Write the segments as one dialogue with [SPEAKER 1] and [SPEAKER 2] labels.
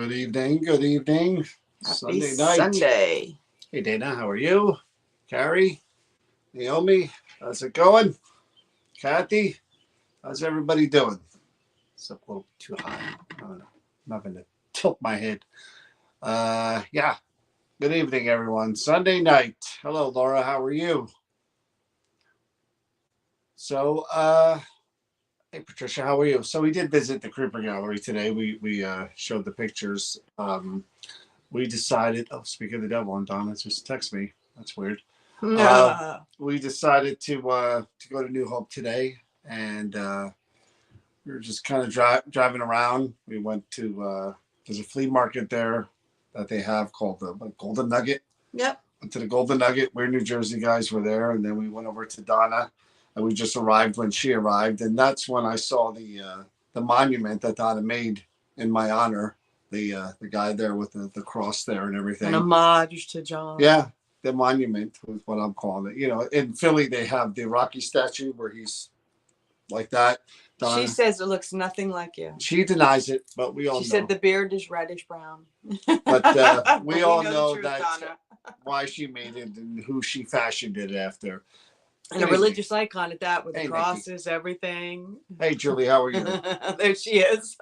[SPEAKER 1] Good evening. Good evening.
[SPEAKER 2] Happy
[SPEAKER 1] Sunday night.
[SPEAKER 2] Sunday.
[SPEAKER 1] Hey, Dana, how are you? Carrie, Naomi, how's it going? Kathy, how's everybody doing? It's a little too high. I don't know. I'm not going to tilt my head. Yeah. Good evening, everyone. Sunday night. Hello, Laura. How are you? So, hey, Patricia, how are you? So we did visit the Creeper Gallery today. We showed the pictures. We decided. Oh, speaking of the devil, and Donna just text me. That's weird. We decided to go to New Hope today, and we were just kind of driving around. We went to there's a flea market there that they have called the Golden Nugget.
[SPEAKER 2] Yep.
[SPEAKER 1] Went to the Golden Nugget. We're New Jersey guys. Were there, and then we went over to Donna, and we just arrived when she arrived, and that's when I saw the monument that Donna made in my honor. The guy there with the cross there and everything.
[SPEAKER 2] An homage to John.
[SPEAKER 1] Yeah, the monument was what I'm calling it. You know, in Philly they have the Rocky statue where he's like that. Donna,
[SPEAKER 2] she says it looks nothing like you.
[SPEAKER 1] she denies it, but we all know.
[SPEAKER 2] She said the beard is reddish brown.
[SPEAKER 1] But we all know
[SPEAKER 2] truth,
[SPEAKER 1] that's
[SPEAKER 2] Donna.
[SPEAKER 1] why she made it and who she fashioned it after.
[SPEAKER 2] And a religious icon at that with the
[SPEAKER 1] Hey,
[SPEAKER 2] crosses, everything.
[SPEAKER 1] Hey, Julie, how are you?
[SPEAKER 2] There she is.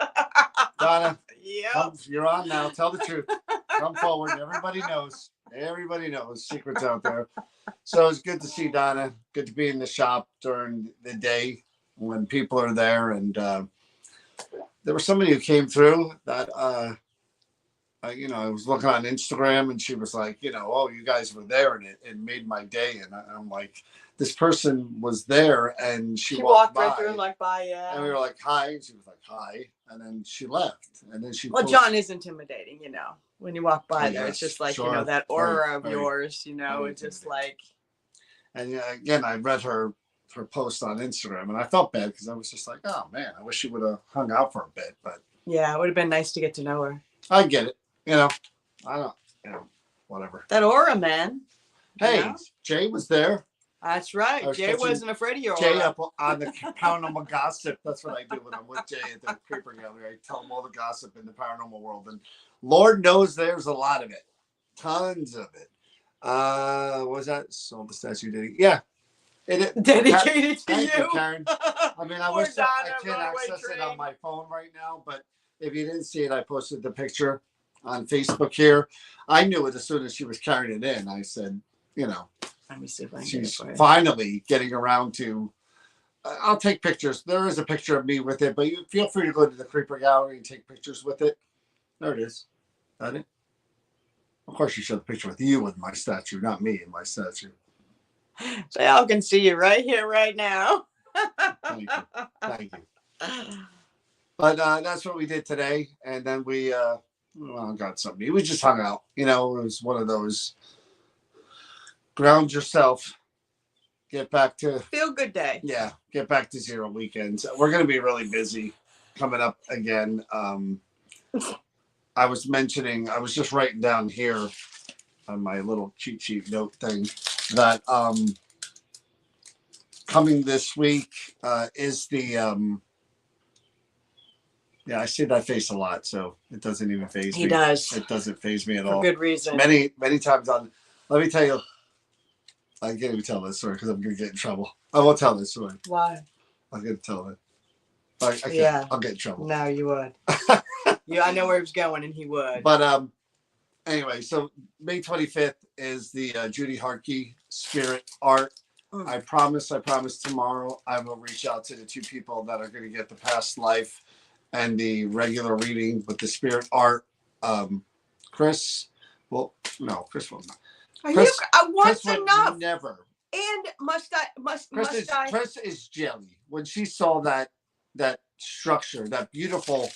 [SPEAKER 1] Donna,
[SPEAKER 2] Yep.
[SPEAKER 1] you're on now. Tell the truth. Come forward. Everybody knows. Everybody knows. Secrets out there. So it's good to see Donna. Good to be in the shop during the day when people are there. And there was somebody who came through that, I was looking on Instagram and she was like, oh, you guys were there and it made my day. And I'm like, this person was there and she walked
[SPEAKER 2] right
[SPEAKER 1] by,
[SPEAKER 2] through like by, yeah.
[SPEAKER 1] and we were like, hi. And she was like, hi. And then she left. And then she
[SPEAKER 2] John is intimidating, when you walk by there.
[SPEAKER 1] Yes,
[SPEAKER 2] it's just like,
[SPEAKER 1] sure.
[SPEAKER 2] that aura of
[SPEAKER 1] Very,
[SPEAKER 2] yours, it's just like.
[SPEAKER 1] And again, I read her post on Instagram and I felt bad because I was just like, oh man, I wish she would have hung out for a bit. But
[SPEAKER 2] yeah, it would have been nice to get to know her.
[SPEAKER 1] I get it. I don't, whatever.
[SPEAKER 2] That aura, man.
[SPEAKER 1] Hey, Jay was there.
[SPEAKER 2] That's right. Jay wasn't afraid of your aura.
[SPEAKER 1] Jay up on the paranormal gossip. That's what I do when I'm with Jay at the Creeper Gallery. I tell him all the gossip in the paranormal world. And Lord knows there's a lot of it. Tons of it. What was that? Sold the statue, did he? Yeah.
[SPEAKER 2] Dedicated to
[SPEAKER 1] Thank you,
[SPEAKER 2] you.
[SPEAKER 1] Karen. I mean, I wish I can't access it on my phone right now, but if you didn't see it, I posted the picture on Facebook here. I knew it as soon as she was carrying it in. I said,
[SPEAKER 2] let me see if I can
[SPEAKER 1] she's finally getting around to. I'll take pictures. There is a picture of me with it, but you feel free to go to the Creeper Gallery and take pictures with it. There it is. Is that it? Of course, you showed the picture with you with my statue, not me and my statue.
[SPEAKER 2] So y'all can see you right here, right now.
[SPEAKER 1] Thank you. But that's what we did today, and then we got something. We just hung out. It was one of those. Ground yourself. Get back to
[SPEAKER 2] feel good day.
[SPEAKER 1] Yeah, get back to zero weekends. We're going to be really busy coming up again. I was just writing down here on my little cheat sheet note thing that coming this week is the I see that face a lot, so it doesn't even faze me.
[SPEAKER 2] He does.
[SPEAKER 1] It doesn't faze me at all.
[SPEAKER 2] For good reason.
[SPEAKER 1] Many times let me tell you. I can't even tell this story because I'm going to get in trouble. I won't tell this story.
[SPEAKER 2] Why?
[SPEAKER 1] I'm going to tell it. I'll get in trouble.
[SPEAKER 2] No, you would. I know where he was going, and he would.
[SPEAKER 1] But anyway, so May 25th is the Judy Harkey Spirit Art. I promise tomorrow I will reach out to the two people that are going to get the past life and the regular reading with the Spirit Art. Chris will not.
[SPEAKER 2] Once enough.
[SPEAKER 1] Never.
[SPEAKER 2] And must I?
[SPEAKER 1] Chris is jelly. When she saw that structure, that beautiful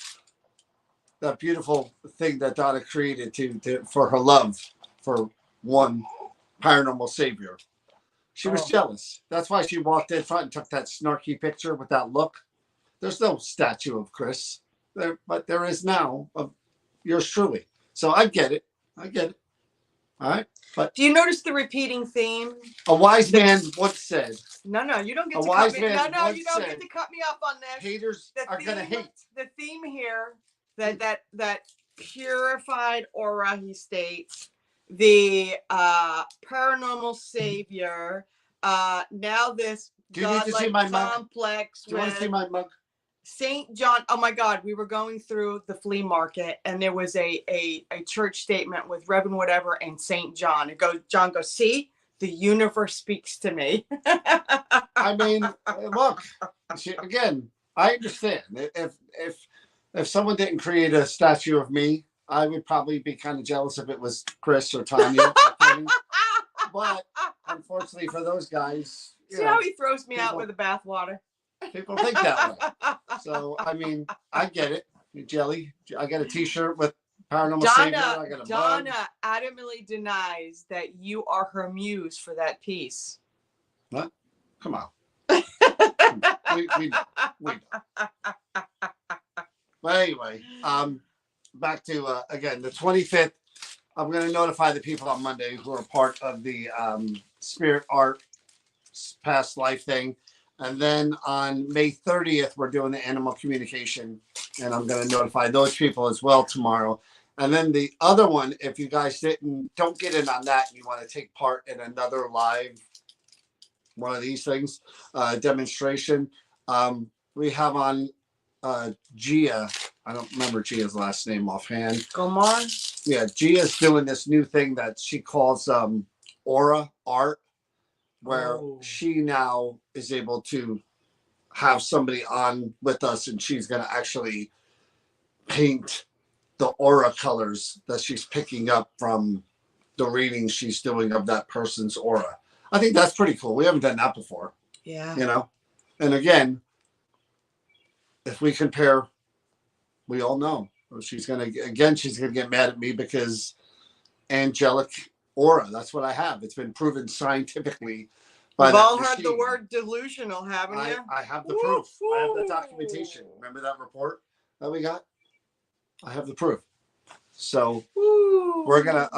[SPEAKER 1] thing that Donna created to for her love for one paranormal savior, she was jealous. That's why she walked in front and took that snarky picture with that look. There's no statue of Chris there, but there is now of yours truly. So I get it. All right. But
[SPEAKER 2] do you notice the repeating theme?
[SPEAKER 1] A wise man once said.
[SPEAKER 2] No, you don't get to
[SPEAKER 1] cut
[SPEAKER 2] me. No, you don't get to cut me off on this.
[SPEAKER 1] Haters are gonna hate.
[SPEAKER 2] The theme here that purified aura, he states, the paranormal savior, now this
[SPEAKER 1] Do you need to see
[SPEAKER 2] godlike
[SPEAKER 1] my mug?
[SPEAKER 2] complex
[SPEAKER 1] Do you want to see
[SPEAKER 2] with
[SPEAKER 1] my mug?
[SPEAKER 2] Saint John. Oh my God, we were going through the flea market and there was a church statement with Reverend whatever and Saint John. John goes, see, the universe speaks to me.
[SPEAKER 1] I mean, look, again, I understand. If someone didn't create a statue of me, I would probably be kind of jealous if it was Chris or Tanya. But unfortunately for those guys,
[SPEAKER 2] See how he throws me out
[SPEAKER 1] people-
[SPEAKER 2] with the bathwater?
[SPEAKER 1] people think that way. So, I mean, I get it. Jelly. I got a T-shirt with Paranormal Savior. I got a mug.
[SPEAKER 2] Donna adamantly denies that you are her muse for that piece.
[SPEAKER 1] What? Come on. we know. But anyway, back to again the 25th. I'm going to notify the people on Monday who are part of the spirit art past life thing. And then on May 30th, we're doing the animal communication. And I'm going to notify those people as well tomorrow. And then the other one, if you guys don't get in on that and you want to take part in another live one of these things, demonstration, we have on Gia. I don't remember Gia's last name offhand.
[SPEAKER 2] Gomar?
[SPEAKER 1] Yeah, Gia's doing this new thing that she calls aura art, where she now is able to have somebody on with us and she's going to actually paint the aura colors that she's picking up from the readings she's doing of that person's aura. I think that's pretty cool. We haven't done that before.
[SPEAKER 2] Yeah.
[SPEAKER 1] You know? And again, if we compare, we all know she's going to get mad at me because angelic aura, that's what I have. It's been proven scientifically.
[SPEAKER 2] We've all heard the word delusional, haven't you?
[SPEAKER 1] I have the proof. I have the documentation. Remember that report that we got? I have the proof. So we're gonna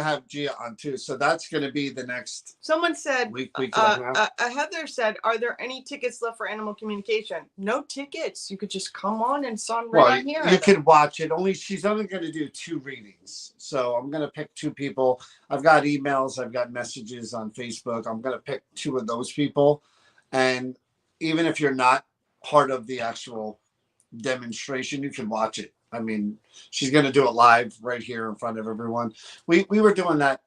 [SPEAKER 1] have Gia on too. So that's gonna be the next.
[SPEAKER 2] Someone said,
[SPEAKER 1] week
[SPEAKER 2] Heather said, "Are there any tickets left for animal communication?" No tickets. You could just come on and sign right on here.
[SPEAKER 1] You can watch it. She's only gonna do 2 readings. So I'm gonna pick 2 people. I've got emails. I've got messages on Facebook. I'm gonna pick 2 of those people, and even if you're not part of the actual demonstration, you can watch it. I mean, she's going to do it live right here in front of everyone. We were doing that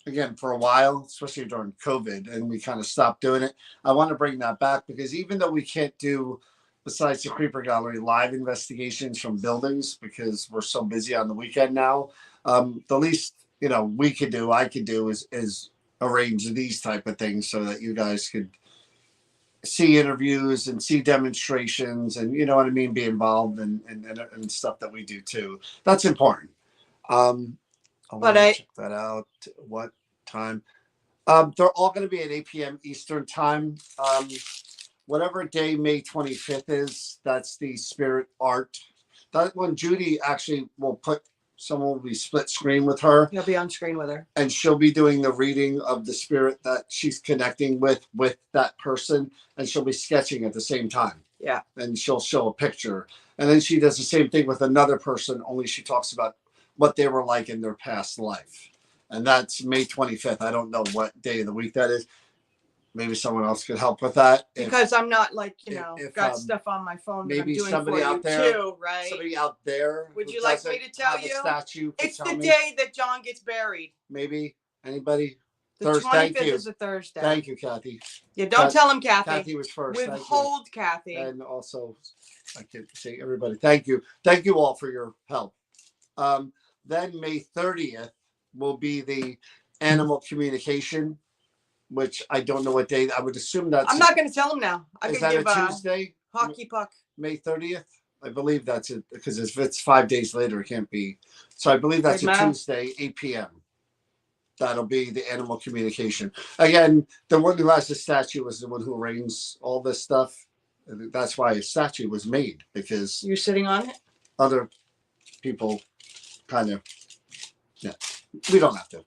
[SPEAKER 1] again for a while, especially during COVID, and we kind of stopped doing it. I want to bring that back because even though we can't do, besides the Creeper Gallery, live investigations from buildings because we're so busy on the weekend now, the least I could do is arrange these type of things so that you guys could see interviews and see demonstrations and be involved and stuff that we do too. That's important. Check that out. What time? They're all going to be at 8 p.m. Eastern time. Whatever day May 25th is, that's the spirit art. That one, Judy actually someone will be split screen with her.
[SPEAKER 2] You'll be on screen with her.
[SPEAKER 1] And she'll be doing the reading of the spirit that she's connecting with that person. And she'll be sketching at the same time.
[SPEAKER 2] Yeah.
[SPEAKER 1] And she'll show a picture. And then she does the same thing with another person, only she talks about what they were like in their past life. And that's May 25th. I don't know what day of the week that is. Maybe someone else could help with that.
[SPEAKER 2] Because I'm not got stuff on my phone.
[SPEAKER 1] Maybe
[SPEAKER 2] that I'm doing
[SPEAKER 1] somebody
[SPEAKER 2] for
[SPEAKER 1] out
[SPEAKER 2] you
[SPEAKER 1] there,
[SPEAKER 2] too, right?
[SPEAKER 1] Somebody out there.
[SPEAKER 2] Would you like me to tell you?
[SPEAKER 1] Statue
[SPEAKER 2] it's the day that John gets buried.
[SPEAKER 1] Maybe anybody.
[SPEAKER 2] The 25th is a Thursday.
[SPEAKER 1] Thank you, Kathy.
[SPEAKER 2] Yeah, don't tell him, Kathy.
[SPEAKER 1] Kathy was first.
[SPEAKER 2] Withhold, Kathy.
[SPEAKER 1] And also, I can't say everybody. Thank you. Thank you all for your help. Then May 30th will be the animal communication, which I don't know what day. I would assume that's.
[SPEAKER 2] I'm not going to tell him now.
[SPEAKER 1] Is that a Tuesday?
[SPEAKER 2] Hockey puck.
[SPEAKER 1] May 30th? I believe that's it, because if it's 5 days later, it can't be. So I believe that's a Tuesday, 8 p.m. That'll be the animal communication. Again, the one who has the statue was the one who arranged all this stuff. That's why a statue was made, because
[SPEAKER 2] you're sitting on it.
[SPEAKER 1] Other people kind of, we don't have to.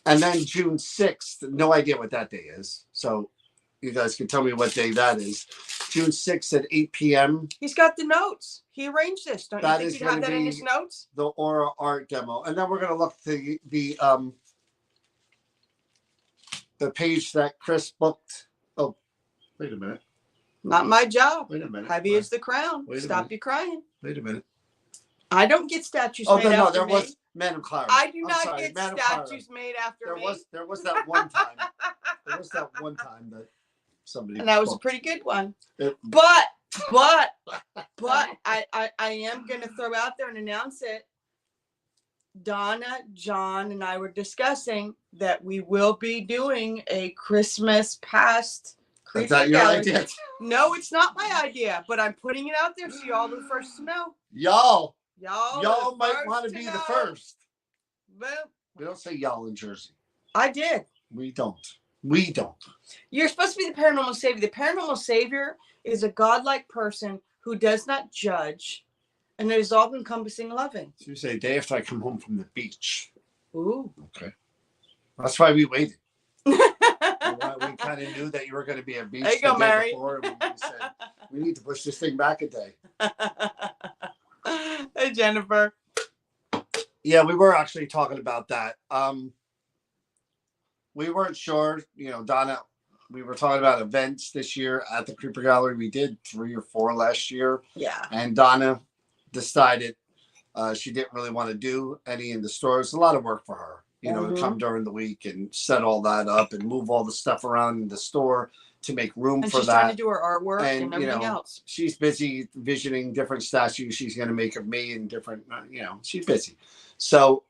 [SPEAKER 1] And then June 6th, no idea what that day is. So you guys can tell me what day that is. June 6th at 8 p.m.
[SPEAKER 2] He's got the notes. He arranged this. Don't you
[SPEAKER 1] That
[SPEAKER 2] think
[SPEAKER 1] is
[SPEAKER 2] he'd have
[SPEAKER 1] gonna
[SPEAKER 2] that in
[SPEAKER 1] be
[SPEAKER 2] his notes?
[SPEAKER 1] the Aura art demo, and then we're gonna look the page that Chris booked. Oh, wait a minute.
[SPEAKER 2] Not my job.
[SPEAKER 1] Wait a minute.
[SPEAKER 2] Heavy is the crown.
[SPEAKER 1] Wait a
[SPEAKER 2] Stop
[SPEAKER 1] minute.
[SPEAKER 2] you crying.
[SPEAKER 1] Wait a minute.
[SPEAKER 2] I don't get statues
[SPEAKER 1] Oh
[SPEAKER 2] made
[SPEAKER 1] no,
[SPEAKER 2] after
[SPEAKER 1] there
[SPEAKER 2] me.
[SPEAKER 1] was Madam Clara.
[SPEAKER 2] I do
[SPEAKER 1] I'm
[SPEAKER 2] not
[SPEAKER 1] sorry,
[SPEAKER 2] get
[SPEAKER 1] Madam
[SPEAKER 2] statues
[SPEAKER 1] Clara.
[SPEAKER 2] made after me.
[SPEAKER 1] There was that one time. There was that one time that somebody.
[SPEAKER 2] And that was
[SPEAKER 1] booked.
[SPEAKER 2] a pretty good one.
[SPEAKER 1] It,
[SPEAKER 2] But I am gonna throw out there and announce it. Donna, John, and I were discussing that we will be doing a Christmas past
[SPEAKER 1] Is that your idea?
[SPEAKER 2] No, it's not my idea, but I'm putting it out there so y'all are the first to know.
[SPEAKER 1] Y'all
[SPEAKER 2] Y'all
[SPEAKER 1] might want to be the first.
[SPEAKER 2] Boom.
[SPEAKER 1] We don't say y'all in Jersey.
[SPEAKER 2] I did.
[SPEAKER 1] We don't. We don't.
[SPEAKER 2] You're supposed to be the paranormal savior. The paranormal savior is a godlike person who does not judge and is all encompassing loving.
[SPEAKER 1] So you say day after I come home from the beach.
[SPEAKER 2] Ooh.
[SPEAKER 1] Okay. That's why we waited. We kind of knew that you were going to be at beach
[SPEAKER 2] There you go,
[SPEAKER 1] the day
[SPEAKER 2] Mary.
[SPEAKER 1] before, and we said we need to push this thing back a day.
[SPEAKER 2] Hey, Jennifer.
[SPEAKER 1] Yeah, we were actually talking about that. We weren't sure, Donna. We were talking about events this year at the Creeper Gallery. We did 3 or 4 last year.
[SPEAKER 2] Yeah.
[SPEAKER 1] And Donna decided she didn't really want to do any in the store. It's a lot of work for her, to come during the week and set all that up and move all the stuff around in the store to make room
[SPEAKER 2] And
[SPEAKER 1] for
[SPEAKER 2] she's
[SPEAKER 1] that.
[SPEAKER 2] trying to do her artwork and everything else.
[SPEAKER 1] She's busy visioning different statues she's going to make of me and different, she's busy. So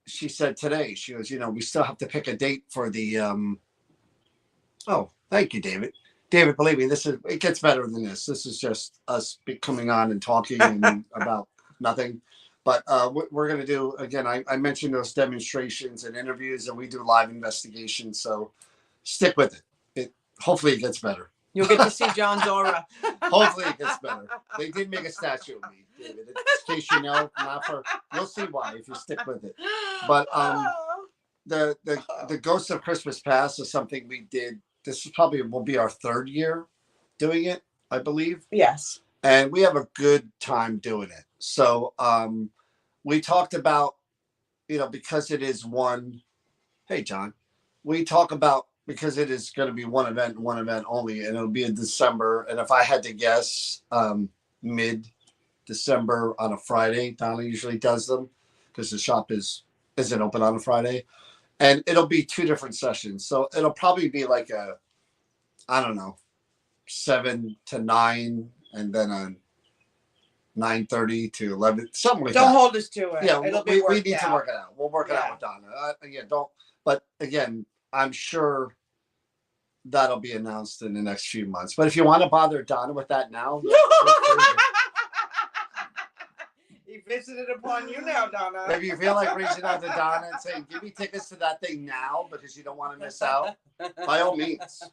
[SPEAKER 1] she said today, she goes, we still have to pick a date for the, oh, thank you, David. David, believe me, it gets better than this. This is just us coming on and talking about nothing. But we're going to do, again, I mentioned those demonstrations and interviews, and we do live investigations. So stick with it. Hopefully it gets better.
[SPEAKER 2] You'll get to see John's aura.
[SPEAKER 1] Hopefully it gets better. They did make a statue of me, David. In case you know, you'll see why if you stick with it. But the Ghost of Christmas Past is something we did. This will be our 3rd year doing it, I believe.
[SPEAKER 2] Yes.
[SPEAKER 1] And we have a good time doing it. So we talked about, because it is one. Hey, John. We talk about, because it is going to be one event only, and it'll be in December. And if I had to guess, mid-December on a Friday, Donna usually does them because the shop isn't open on a Friday. And it'll be 2 different sessions. So it'll probably be like 7 to 9, and then a 9:30 to 11, something like that.
[SPEAKER 2] Don't hold us to it.
[SPEAKER 1] Yeah,
[SPEAKER 2] It'll
[SPEAKER 1] we
[SPEAKER 2] be
[SPEAKER 1] need to work it out. We'll work it out with Donna. But again, I'm sure that'll be announced in the next few months. But if you want to bother Donna with that now,
[SPEAKER 2] he visited upon you now, Donna.
[SPEAKER 1] if you feel like reaching out to Donna and saying, give me tickets to that thing now because you don't want to miss out, by all means,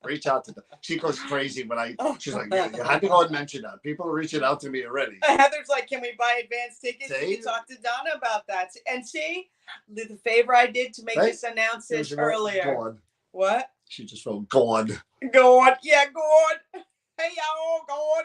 [SPEAKER 1] reach out to them. She goes crazy when she's like, yeah, you had to go and mention that. People are reaching out to me already.
[SPEAKER 2] Heather's like, can we buy advance tickets?
[SPEAKER 1] See?
[SPEAKER 2] You talk to Donna about that. And see, the favor I did to make this announcement earlier.
[SPEAKER 1] God.
[SPEAKER 2] What?
[SPEAKER 1] She just wrote God.
[SPEAKER 2] God. Yeah, God. Hey, y'all, God.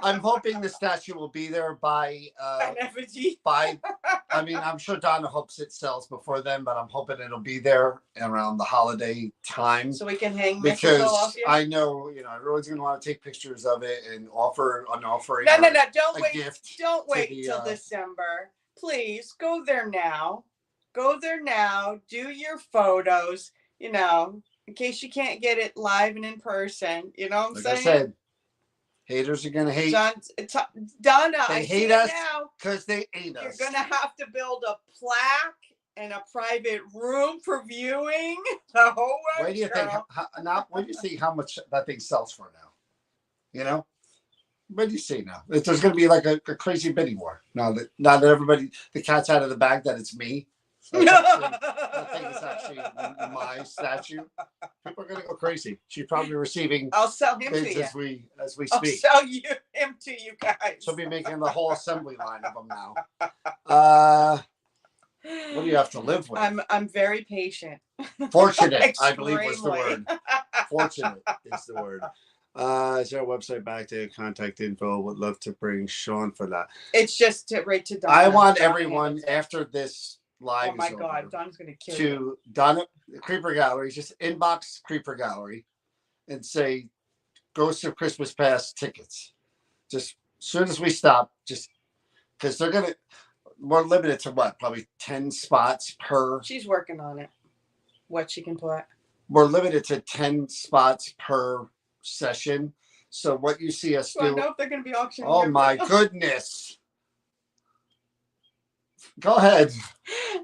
[SPEAKER 1] I'm hoping the statue will be there by
[SPEAKER 2] an effigy.
[SPEAKER 1] I'm sure Donna hopes it sells before then, but I'm hoping it'll be there around the holiday time.
[SPEAKER 2] So we can hang mistletoe off you?
[SPEAKER 1] I know, everyone's going to want to take pictures of it and offer an offering.
[SPEAKER 2] No. Don't wait.
[SPEAKER 1] Gift
[SPEAKER 2] Don't wait till December. Please go there now. Go there now. Do your photos, in case you can't get it live and in person. You know what I'm saying?
[SPEAKER 1] Like I said, haters are going to hate.
[SPEAKER 2] Donna,
[SPEAKER 1] they
[SPEAKER 2] I
[SPEAKER 1] hate
[SPEAKER 2] see
[SPEAKER 1] us
[SPEAKER 2] now.
[SPEAKER 1] because they hate us.
[SPEAKER 2] You're going to have to build a plaque and a private room for viewing. The whole
[SPEAKER 1] What do you think? What do you see how much that thing sells for now? What do you see now? There's going to be like a crazy bidding war. Now that everybody, the cat's out of the bag that it's me. That thing is actually my statue. People are going to go crazy. She's probably receiving.
[SPEAKER 2] I'll sell him
[SPEAKER 1] bids
[SPEAKER 2] to you
[SPEAKER 1] as we speak.
[SPEAKER 2] I'll sell him to you guys.
[SPEAKER 1] She'll be making the whole assembly line of them now. What do you have to live with?
[SPEAKER 2] I'm very patient.
[SPEAKER 1] Fortunate, I believe was the word. Fortunate is the word. Is there a website back to contact info? Would love to bring Sean for that.
[SPEAKER 2] It's just right to Donna.
[SPEAKER 1] I want
[SPEAKER 2] Donna
[SPEAKER 1] everyone
[SPEAKER 2] handles it.
[SPEAKER 1] after this live
[SPEAKER 2] Oh my
[SPEAKER 1] is
[SPEAKER 2] God,
[SPEAKER 1] over
[SPEAKER 2] Donna's gonna kill you.
[SPEAKER 1] to Donna Creeper Gallery. Just inbox Creeper Gallery and say Ghost of Christmas Past tickets. Just as soon as we stop, just because we're limited to what? Probably 10 spots per.
[SPEAKER 2] She's working on it. What she can put.
[SPEAKER 1] We're limited to 10 spots per session. So what you see us
[SPEAKER 2] Do I
[SPEAKER 1] do.
[SPEAKER 2] know if they're going to be auctioning?
[SPEAKER 1] Oh my goodness. Go ahead.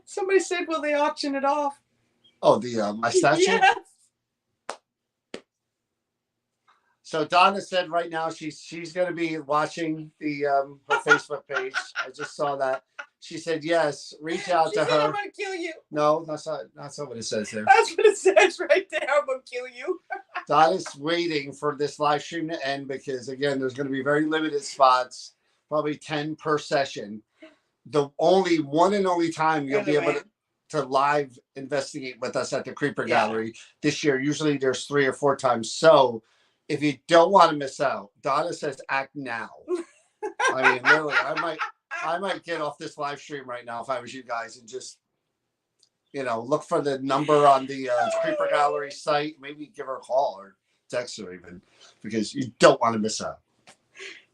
[SPEAKER 2] Somebody said, will they auction it off?
[SPEAKER 1] Oh, my statue?
[SPEAKER 2] Yes.
[SPEAKER 1] So Donna said right now she's going to be watching the her Facebook page. I just saw that. She said yes. Reach out to her.
[SPEAKER 2] I'm going to kill you.
[SPEAKER 1] No, that's not what it says there.
[SPEAKER 2] That's what it says right there. I'm going to kill you.
[SPEAKER 1] Donna's waiting for this live stream to end because again, there's going to be very limited spots, probably 10 per session. The one and only time you'll be able to live investigate with us at the Creeper Gallery this year. Usually there's 3 or 4 times. So if you don't want to miss out, Donna says act now. I mean, literally, I might get off this live stream right now if I was you guys and just, look for the number on the Creeper Gallery site. Maybe give her a call or text her even, because you don't want to miss out.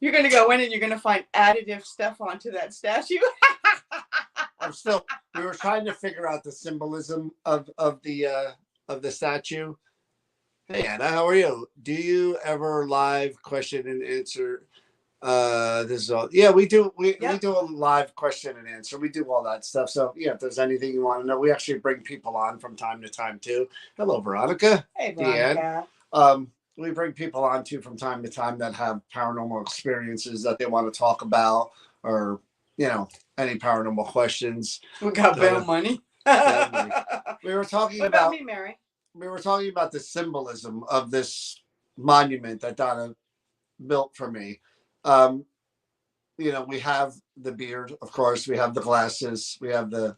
[SPEAKER 2] You're going to go in and you're going to find additive stuff onto that statue.
[SPEAKER 1] We were trying to figure out the symbolism of the statue. Hey Anna, how are you? Do you ever live question and answer? This is all. Yeah, we do. We do a live question and answer. We do all that stuff. So yeah, if there's anything you want to know, we actually bring people on from time to time too. Hello, Veronica.
[SPEAKER 2] Hey, Veronica.
[SPEAKER 1] Deanne. We bring people on too from time to time that have paranormal experiences that they want to talk about, or any paranormal questions.
[SPEAKER 2] We got bail money.
[SPEAKER 1] We were talking
[SPEAKER 2] what about me, Mary?
[SPEAKER 1] We were talking about the symbolism of this monument that Donna built for me. We have the beard, of course. We have the glasses. We have the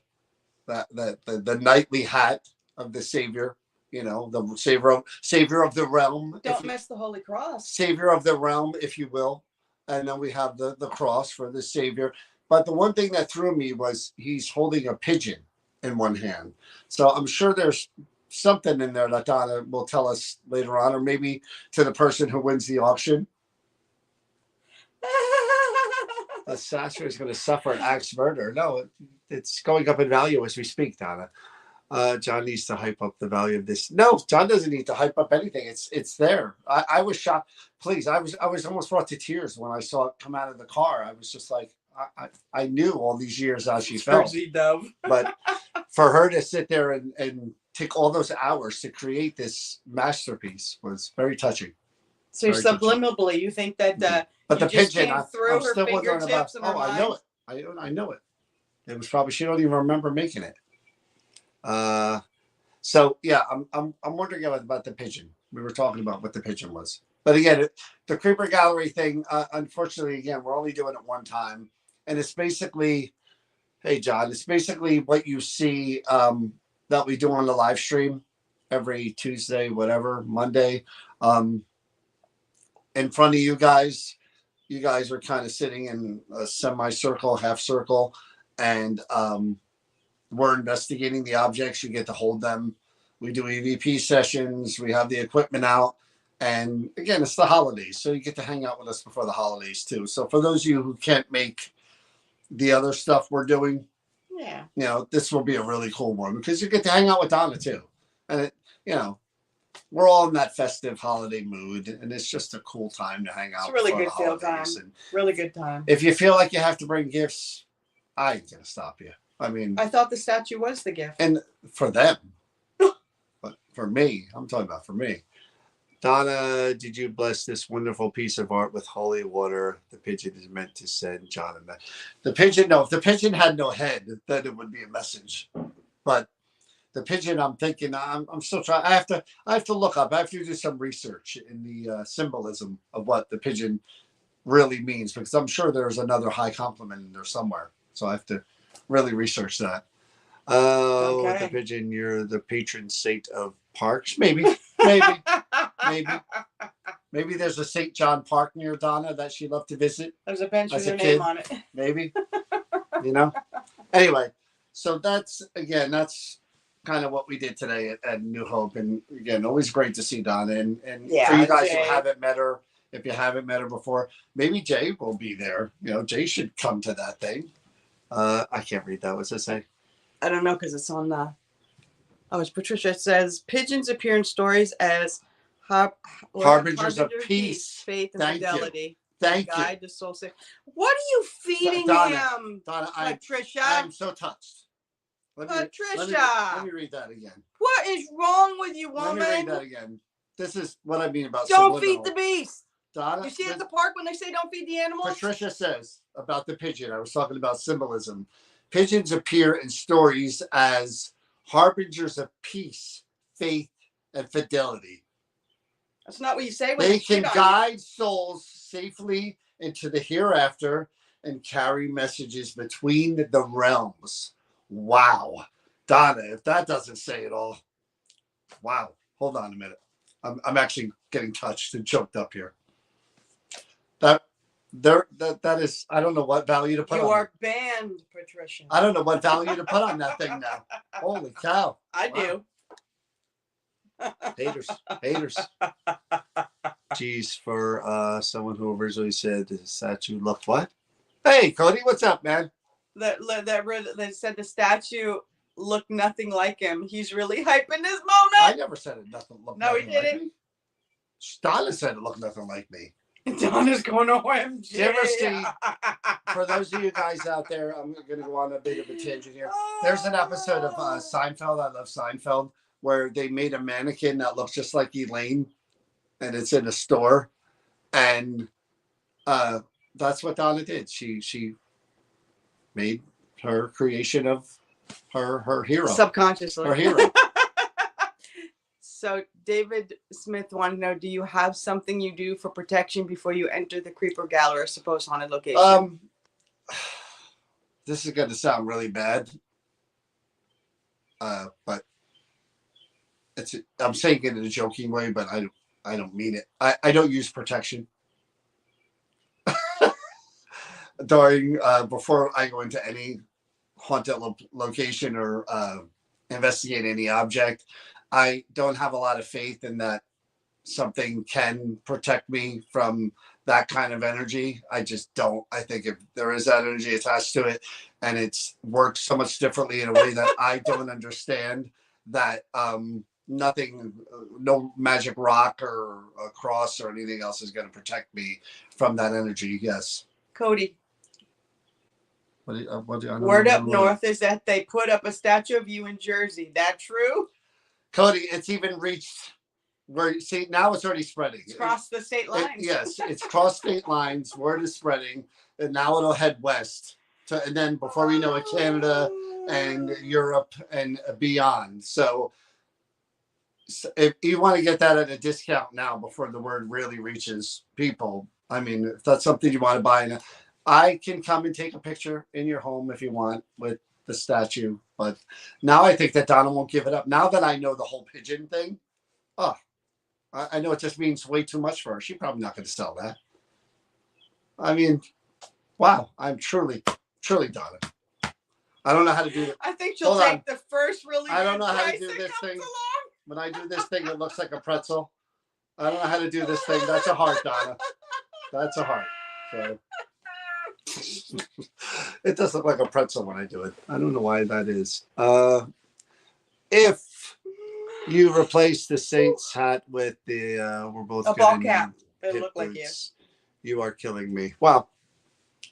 [SPEAKER 1] knightly hat of the Savior. The savior of the realm.
[SPEAKER 2] Don't miss the Holy Cross.
[SPEAKER 1] Savior of the realm, if you will. And then we have the cross for the Savior. But the one thing that threw me was he's holding a pigeon in one hand. So I'm sure there's something in there that Donna will tell us later on, or maybe to the person who wins the auction. The statue is going to suffer an axe murder. No, it's going up in value as we speak, Donna. John needs to hype up the value of this. No, John doesn't need to hype up anything. It's there. I was shocked. Please, I was almost brought to tears when I saw it come out of the car. I was just like, I knew all these years how she felt. But for her to sit there and take all those hours to create this masterpiece was very touching.
[SPEAKER 2] So subliminally, you think that
[SPEAKER 1] but the pigeon, I'm
[SPEAKER 2] her
[SPEAKER 1] still wondering about.
[SPEAKER 2] Oh,
[SPEAKER 1] I know it. I know it. It was probably, she don't even remember making it. So yeah, I'm wondering about the pigeon. We were talking about what the pigeon was, but again, the Creeper Gallery thing. Unfortunately, again, we're only doing it one time, and it's basically, hey John, it's basically what you see that we do on the live stream every Tuesday, whatever, Monday. In front of you guys are kind of sitting in a semicircle, half circle, and we're investigating the objects. You get to hold them. We do EVP sessions. We have the equipment out. And again, it's the holidays. So you get to hang out with us before the holidays too. So for those of you who can't make the other stuff we're doing, this will be a really cool one because you get to hang out with Donna too. And we're all in that festive holiday mood, and it's just a cool time to hang out.
[SPEAKER 2] It's a really good feel time. Really good time.
[SPEAKER 1] If you feel like you have to bring gifts, I ain't gonna stop you. I mean,
[SPEAKER 2] I thought the statue was the gift.
[SPEAKER 1] And for them. But for me, I'm talking about for me. Donna, did you bless this wonderful piece of art with holy water? The pigeon is meant to send John and that. The pigeon, no, if the pigeon had no head, then it would be a message. But the pigeon, I'm thinking, I'm still trying. I have to look up. I have to do some research in the symbolism of what the pigeon really means, because I'm sure there's another high compliment in there somewhere. So I have to really research that. Oh, the pigeon, you're the patron saint of parks. Maybe. Maybe there's a St. John Park near Donna that she'd love to visit.
[SPEAKER 2] There's a bench with
[SPEAKER 1] As a
[SPEAKER 2] her
[SPEAKER 1] kid.
[SPEAKER 2] name on it.
[SPEAKER 1] Maybe, you know. Anyway, so that's kind of what we did today at New Hope, and again, always great to see Donna. And
[SPEAKER 2] Yeah,
[SPEAKER 1] for you guys
[SPEAKER 2] Jay.
[SPEAKER 1] who haven't met her, if you haven't met her before, maybe Jay will be there. You know, Jay should come to that thing. I can't read that. What's it say?
[SPEAKER 2] I don't know because it's on the. Oh, it's Patricia. It says pigeons appear in stories as
[SPEAKER 1] Harbingers of peace,
[SPEAKER 2] faith, and
[SPEAKER 1] Thank you.
[SPEAKER 2] fidelity.
[SPEAKER 1] Thank you,
[SPEAKER 2] Guide to soul safe. What are you feeding
[SPEAKER 1] Donna,
[SPEAKER 2] him,
[SPEAKER 1] Donna.
[SPEAKER 2] Patricia?
[SPEAKER 1] I'm so touched.
[SPEAKER 2] Patricia.
[SPEAKER 1] Let me read that again.
[SPEAKER 2] What is wrong with you, woman?
[SPEAKER 1] Let me read that again. This is what I mean about
[SPEAKER 2] Don't
[SPEAKER 1] subliminal.
[SPEAKER 2] feed the beast.
[SPEAKER 1] Donna,
[SPEAKER 2] You see at the park when they say don't feed the animals?
[SPEAKER 1] Patricia says about the pigeon. I was talking about symbolism. Pigeons appear in stories as harbingers of peace, faith, and fidelity.
[SPEAKER 2] That's not what you say when
[SPEAKER 1] They
[SPEAKER 2] shit
[SPEAKER 1] can
[SPEAKER 2] on
[SPEAKER 1] guide souls safely into the hereafter and carry messages between the realms. Wow. Donna, if that doesn't say it all. Wow. Hold on a minute. I'm actually getting touched and choked up here. That is, I don't know what value to put
[SPEAKER 2] you.
[SPEAKER 1] on
[SPEAKER 2] You
[SPEAKER 1] it.
[SPEAKER 2] are banned, Patricia.
[SPEAKER 1] I don't know what value to put on that thing now. Holy cow.
[SPEAKER 2] I
[SPEAKER 1] Wow.
[SPEAKER 2] do.
[SPEAKER 1] Haters. Geez, for someone who originally said the statue looked what? Hey, Cody, what's up, man?
[SPEAKER 2] That said the statue looked nothing like him. He's really hyping this
[SPEAKER 1] I
[SPEAKER 2] moment.
[SPEAKER 1] never said it nothing looked
[SPEAKER 2] No, he
[SPEAKER 1] nothing like
[SPEAKER 2] didn't.
[SPEAKER 1] me. Donna said it looked nothing like me.
[SPEAKER 2] Donna's going OMG.
[SPEAKER 1] Did you ever see, for those of you guys out there, I'm going to go on a bit of a tangent here. There's an episode of Seinfeld, I love Seinfeld, where they made a mannequin that looks just like Elaine, and it's in a store. And that's what Donna did. She made her creation of her hero.
[SPEAKER 2] Subconsciously.
[SPEAKER 1] Her hero.
[SPEAKER 2] So David Smith wanted to know, do you have something you do for protection before you enter the creeper gallery or supposed haunted location?
[SPEAKER 1] This is going to sound really bad. But I'm saying it in a joking way, but I don't mean it. I don't use protection. During before I go into any haunted location or investigate any object, I don't have a lot of faith in that something can protect me from that kind of energy. I just don't. I think if there is that energy attached to it and it's worked so much differently in a way that I don't understand, that nothing, no magic rock or a cross or anything else is going to protect me from that energy. Yes.
[SPEAKER 2] Cody,
[SPEAKER 1] What do I
[SPEAKER 2] word up north is that they put up a statue of you in Jersey. That true?
[SPEAKER 1] Cody, it's even reached where, see, now it's already spreading.
[SPEAKER 2] It's crossed the state lines.
[SPEAKER 1] Yes, it's crossed state lines. Word is spreading, and now it'll head west. And then before we know it, Canada and Europe and beyond. So if you want to get that at a discount now before the word really reaches people, I mean, if that's something you want to buy, I can come and take a picture in your home if you want with the statue. But now I think that Donna won't give it up. Now that I know the whole pigeon thing, I know it just means way too much for her. She's probably not going to sell that. I mean, wow, I'm truly Donna. I don't know how to do it.
[SPEAKER 2] I think she'll take the first really
[SPEAKER 1] I don't
[SPEAKER 2] good
[SPEAKER 1] know how to
[SPEAKER 2] price
[SPEAKER 1] do
[SPEAKER 2] that
[SPEAKER 1] this
[SPEAKER 2] comes
[SPEAKER 1] thing.
[SPEAKER 2] along.
[SPEAKER 1] When I do this thing, it looks like a pretzel. I don't know how to do this thing. That's a heart, Donna. That's a heart. So it does look like a pretzel when I do it. I don't know why that is. If you replace the Saints hat with the we're both
[SPEAKER 2] a ball cap, they look like you.
[SPEAKER 1] You are killing me. Well,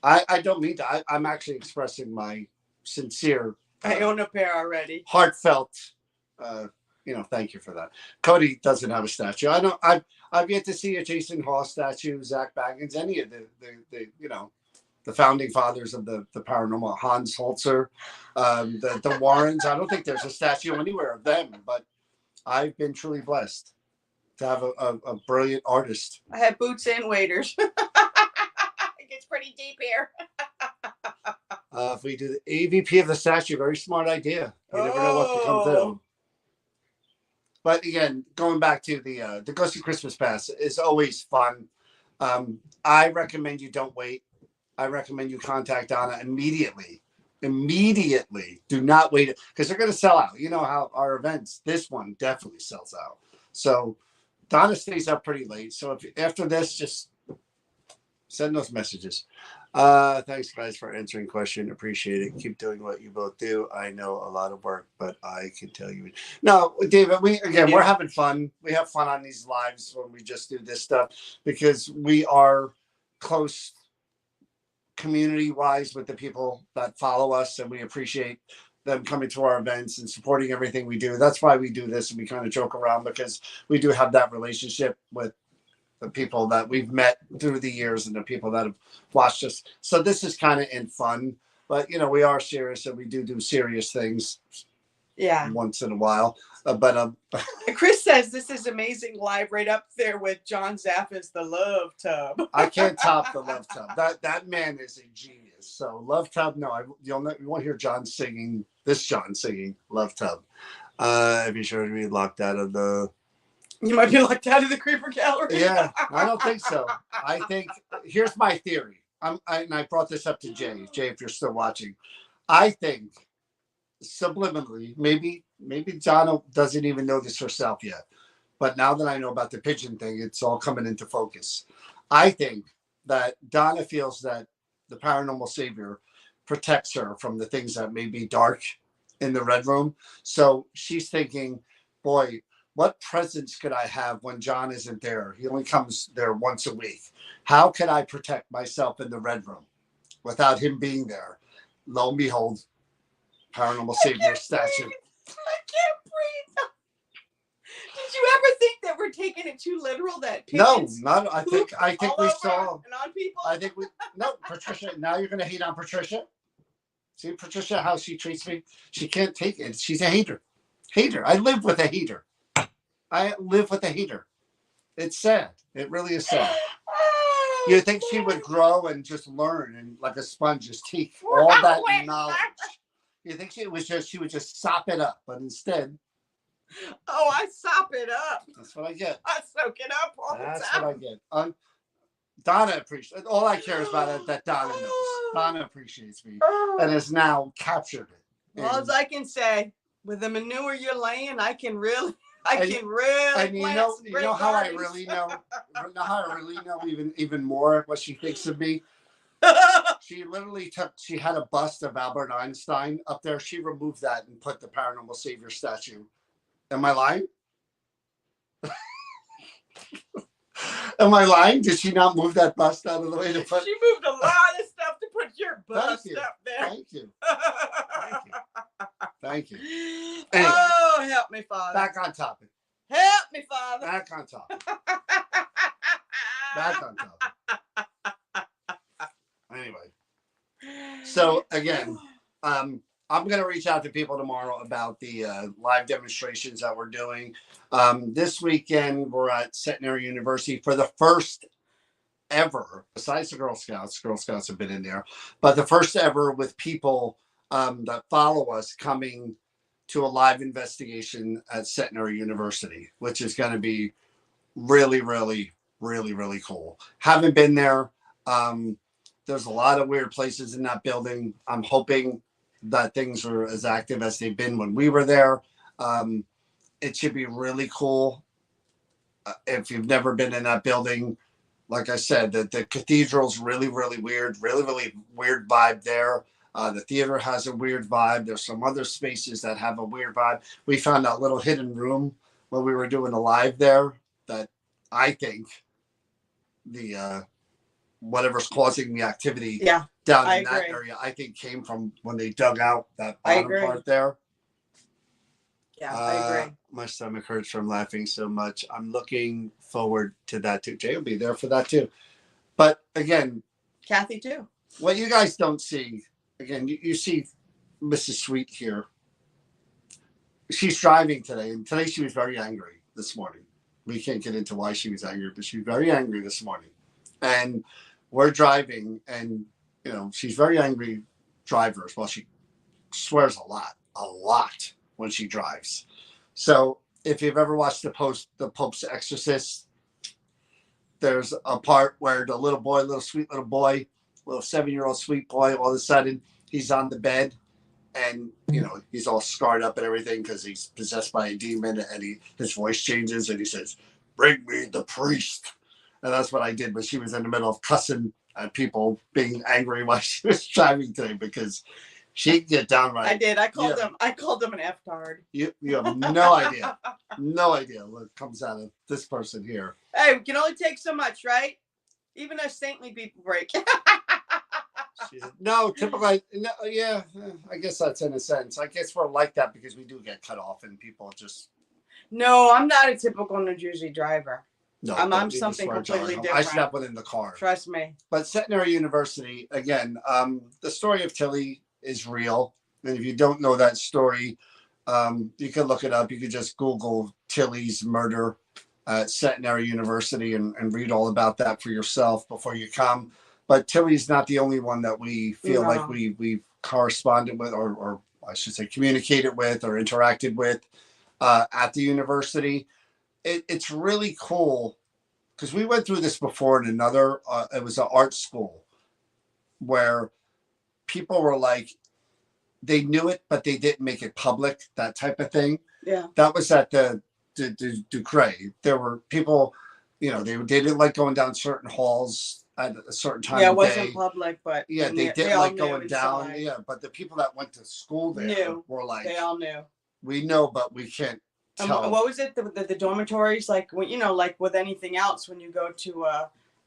[SPEAKER 1] I don't mean to. I'm actually expressing my sincere.
[SPEAKER 2] I own a pair already.
[SPEAKER 1] Heartfelt. Thank you for that. Cody doesn't have a statue. I don't. I've yet to see a Jason Hall statue, Zach Baggins, any of the founding fathers of the paranormal, Hans Holzer, the Warrens. I don't think there's a statue anywhere of them, but I've been truly blessed to have a brilliant artist.
[SPEAKER 2] I have boots and waders. It gets pretty deep here.
[SPEAKER 1] If we do the AVP of the statue, very smart idea. You never know what could come through. But again, going back to the Ghosty Christmas Pass is always fun. I recommend you don't wait. I recommend you contact Donna immediately. Immediately. Do not wait because they're going to sell out. You know how our events, this one definitely sells out. So Donna stays up pretty late. So if after this, just send those messages. Thanks, guys, for answering question. Appreciate it. Keep doing what you both do. I know a lot of work, but I can tell you. No, David, we're having fun. We have fun on these lives when we just do this stuff because we are close community-wise with the people that follow us, and we appreciate them coming to our events and supporting everything we do. That's why we do this, and we kind of joke around because we do have that relationship with the people that we've met through the years and the people that have watched us. So this is kind of in fun, but we are serious and we do serious things.
[SPEAKER 2] Yeah.
[SPEAKER 1] Once in a while. But
[SPEAKER 2] Chris says this is amazing live right up there with John Zappa's The Love Tub.
[SPEAKER 1] I can't top the Love Tub. That man is a genius. So Love Tub, no, you won't hear John singing Love Tub. If you sure to be locked out of the
[SPEAKER 2] You might be locked out of the Creeper Gallery.
[SPEAKER 1] Yeah, I don't think so. I think here's my theory. And I brought this up to Jay. Jay, if you're still watching, I think subliminally, maybe Donna doesn't even know this herself yet. But now that I know about the pigeon thing, it's all coming into focus. I think that Donna feels that the paranormal savior protects her from the things that may be dark in the red room. So she's thinking, boy, what presents could I have when John isn't there? He only comes there once a week. How can I protect myself in the red room without him being there? Lo and behold, paranormal savior statue.
[SPEAKER 2] I can't breathe. Did you ever think that we're taking it too literal? That pigeons
[SPEAKER 1] I think we saw.
[SPEAKER 2] And on people.
[SPEAKER 1] Patricia. Now you're going to hate on Patricia. See Patricia, how she treats me. She can't take it. She's a hater. I live with a hater. It's sad. It really is sad. You think she would grow and just learn and like a sponge just take all that knowledge? You think she would just sop it up, but instead,
[SPEAKER 2] I sop it up.
[SPEAKER 1] That's what I get.
[SPEAKER 2] I soak it up all the time.
[SPEAKER 1] That's what I get. Donna appreciates. All I care is about it that Donna knows. Donna appreciates me and has now captured it.
[SPEAKER 2] Well, as I can say, with the manure you're laying, I can really.
[SPEAKER 1] And you know how I really know. Even more what she thinks of me. She literally she had a bust of Albert Einstein up there. She removed that and put the paranormal savior statue. Am I lying? Am I lying? Did she not move that bust out of the way to put?
[SPEAKER 2] She moved a lot of stuff to put your bust up there.
[SPEAKER 1] Thank you. Thank you. Anyway,
[SPEAKER 2] oh, help me, Father.
[SPEAKER 1] Back on topic.
[SPEAKER 2] Help me, Father.
[SPEAKER 1] Back on topic. Back on topic. Anyway, so again, I'm going to reach out to people tomorrow about the live demonstrations that we're doing. This weekend, we're at Centenary University for the first ever, besides the Girl Scouts have been in there, but the first ever with people that follow us coming to a live investigation at Centenary University, which is going to be really, really, really, really cool. Haven't been there. There's a lot of weird places in that building. I'm hoping that things are as active as they've been when we were there. It should be really cool. If you've never been in that building, like I said, the cathedral's really, really weird, really, really weird vibe there. The theater has a weird vibe. There's some other spaces that have a weird vibe. We found that little hidden room when we were doing a live there that I think the whatever's causing the activity down in that area, I think came from when they dug out that bottom part there.
[SPEAKER 2] Yeah, I agree.
[SPEAKER 1] My stomach hurts from laughing so much. I'm looking forward to that too. Jay will be there for that too. But again,
[SPEAKER 2] Kathy too.
[SPEAKER 1] What you guys don't see, again, you see Mrs. Sweet here. She's driving today, and today she was very angry this morning. We can't get into why she was angry, but she was very angry this morning. And we're driving, and she's very angry driver. Well, she swears a lot when she drives. So if you've ever watched the Pope's Exorcist, there's a part where the little boy, little sweet little boy, little 7-year-old sweet boy, all of a sudden he's on the bed, and you know he's all scarred up and everything because he's possessed by a demon, and his voice changes and he says, "Bring me the priest." And that's what I did when she was in the middle of cussing at people, being angry while she was driving today, because she can get downright.
[SPEAKER 2] I did. I called them an F-tard.
[SPEAKER 1] You have no idea. No idea what comes out of this person here.
[SPEAKER 2] Hey, we can only take so much, right? Even us saintly people break.
[SPEAKER 1] No, typical. No, yeah, I guess that's in a sense. I guess we're like that because we do get cut off and people just.
[SPEAKER 2] No, I'm not a typical New Jersey driver.
[SPEAKER 1] No,
[SPEAKER 2] I'm something completely different.
[SPEAKER 1] I should have one in the car.
[SPEAKER 2] Trust me.
[SPEAKER 1] But Centenary University, again, the story of Tilly is real. And if you don't know that story, you can look it up. You can just Google Tilly's murder at Centenary University and read all about that for yourself before you come. But Tilly's not the only one that we feel like we've corresponded with, or I should say communicated with or interacted with at the university. It's really cool because we went through this before in another, it was an art school where people were like, they knew it, but they didn't make it public, that type of thing.
[SPEAKER 2] Yeah.
[SPEAKER 1] That was at the Ducray. There were people, you know, they didn't like going down certain halls at a certain time.
[SPEAKER 2] Yeah, it wasn't public, but
[SPEAKER 1] yeah, they didn't like going down. Yeah, but the people that went to school there were like,
[SPEAKER 2] they all knew.
[SPEAKER 1] We know, but we can't.
[SPEAKER 2] And what was it? The dormitories, like when you know, like with anything else, when you go to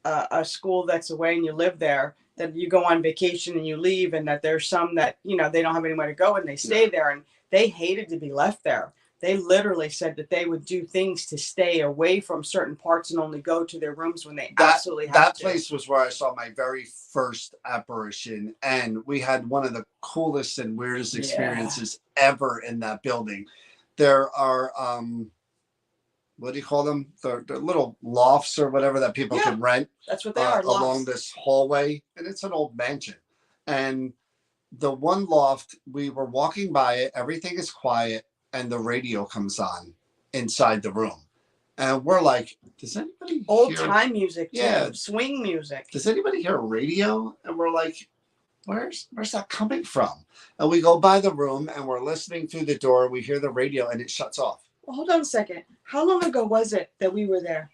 [SPEAKER 2] a school that's away and you live there, that you go on vacation and you leave, and that there's some that you know they don't have anywhere to go and they stay there, and they hated to be left there. They literally said that they would do things to stay away from certain parts and only go to their rooms when they absolutely had to.
[SPEAKER 1] That place was where I saw my very first apparition, and we had one of the coolest and weirdest experiences ever in that building. There are, what do you call them? They're little lofts or whatever that people can rent.
[SPEAKER 2] That's what they are,
[SPEAKER 1] along this hallway, and it's an old mansion. And the one loft, we were walking by it, everything is quiet, and the radio comes on inside the room. And we're like, does anybody
[SPEAKER 2] old time music, swing music.
[SPEAKER 1] Does anybody hear a radio? And we're like, where's that coming from? And we go by the room and we're listening through the door. We hear the radio and it shuts off.
[SPEAKER 2] Well, hold on a second. How long ago was it that we were there?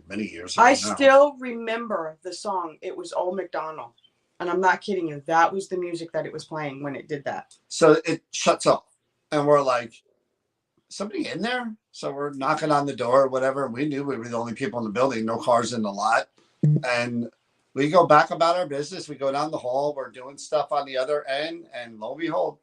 [SPEAKER 1] Many years ago.
[SPEAKER 2] I still remember the song. It was Old MacDonald. And I'm not kidding you. That was the music that it was playing when it did that.
[SPEAKER 1] So it shuts off. And we're like, somebody in there? So we're knocking on the door or whatever. And we knew we were the only people in the building. No cars in the lot. And we go back about our business. We go down the hall. We're doing stuff on the other end. And lo and behold,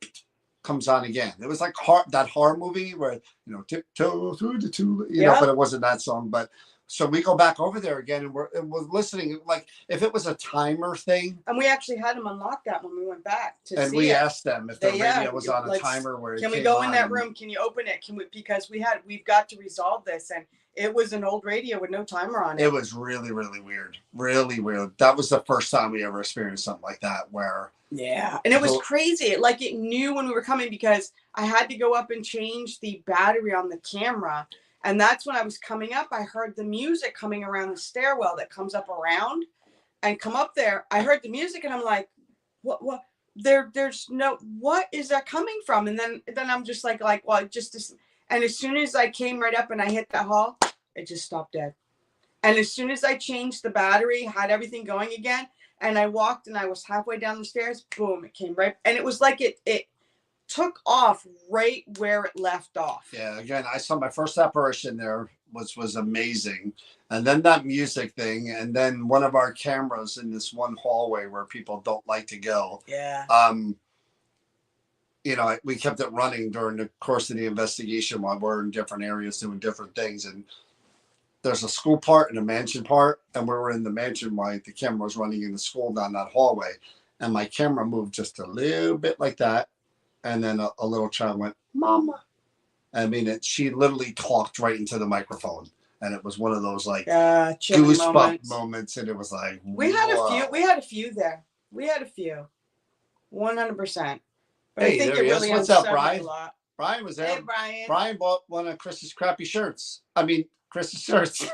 [SPEAKER 1] comes on again. It was like that horror movie where, you know, tiptoe through the tulip, you know, but it wasn't that song. But so we go back over there again and we're listening. Like if it was a timer thing.
[SPEAKER 2] And we actually had them unlock that when we went back to see it.
[SPEAKER 1] And we asked them if the radio was on a timer where it
[SPEAKER 2] can we go in that room? Can you open it? Can we, because we've got to resolve this. And it was an old radio with no timer on it.
[SPEAKER 1] It was really, really weird. Really weird. That was the first time we ever experienced something like that where.
[SPEAKER 2] Yeah. And it was crazy. Like it knew when we were coming because I had to go up and change the battery on the camera. And that's when I was coming up. I heard the music coming around the stairwell that comes up around and come up there. I heard the music and I'm like, what? There's no, what is that coming from? And then I'm just like, well, just, and as soon as I came right up and I hit that hall, it just stopped dead. And as soon as I changed the battery, had everything going again, and I walked and I was halfway down the stairs, boom, it came right. And it was like it took off right where it left off.
[SPEAKER 1] Yeah, again, I saw my first apparition there, which was amazing. And then that music thing, and then one of our cameras in this one hallway where people don't like to go.
[SPEAKER 2] Yeah.
[SPEAKER 1] You know, we kept it running during the course of the investigation while we're in different areas doing different things. And there's a school part and a mansion part. And we were in the mansion while the camera was running in the school down that hallway. And my camera moved just a little bit like that. And then a little child went, "Mama." I mean, she literally talked right into the microphone. And it was one of those like goosebump moments. And it was like,
[SPEAKER 2] we had a few there. We had a few. 100%. But
[SPEAKER 1] hey, there he is. What's up, Brian? Brian was there.
[SPEAKER 2] Hey, Brian.
[SPEAKER 1] Brian bought one of Chris's crappy shirts. I mean, Chris's shirts.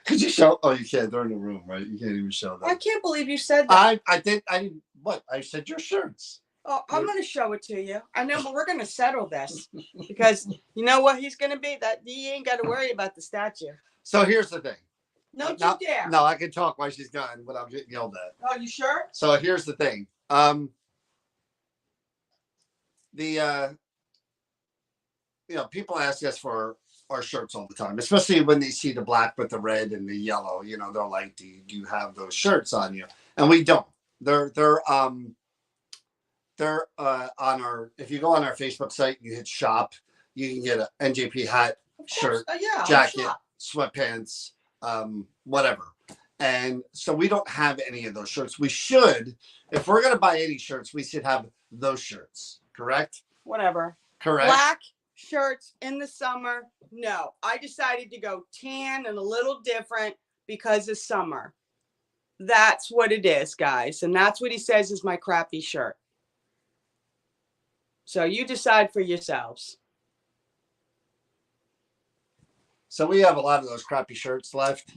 [SPEAKER 1] Could you show? Oh, you can't. They're in the room, right? You can't even show them.
[SPEAKER 2] I can't believe you said that.
[SPEAKER 1] I didn't. What? I said your shirts.
[SPEAKER 2] Oh, I'm going to show it to you. I know, but we're going to settle this because you know what he's going to be? That you ain't got to worry about the statue.
[SPEAKER 1] So here's the thing.
[SPEAKER 2] Don't you dare.
[SPEAKER 1] No, I can talk while she's gone without getting yelled at.
[SPEAKER 2] Oh, you sure?
[SPEAKER 1] So here's the thing. People ask us for our shirts all the time, especially when they see the black with the red and the yellow. You know, they're like, do you have those shirts on you? And we don't. They're on our, if you go on our Facebook site, you hit shop, you can get an NJP hat, shirt, jacket, sweatpants, whatever. And so we don't have any of those shirts. We should, if we're going to buy any shirts, we should have those shirts. Correct?
[SPEAKER 2] Whatever.
[SPEAKER 1] Correct.
[SPEAKER 2] Black shirts in the summer. No, I decided to go tan and a little different because of summer. That's what it is, guys. And that's what he says is my crappy shirt. So you decide for yourselves.
[SPEAKER 1] So we have a lot of those crappy shirts left.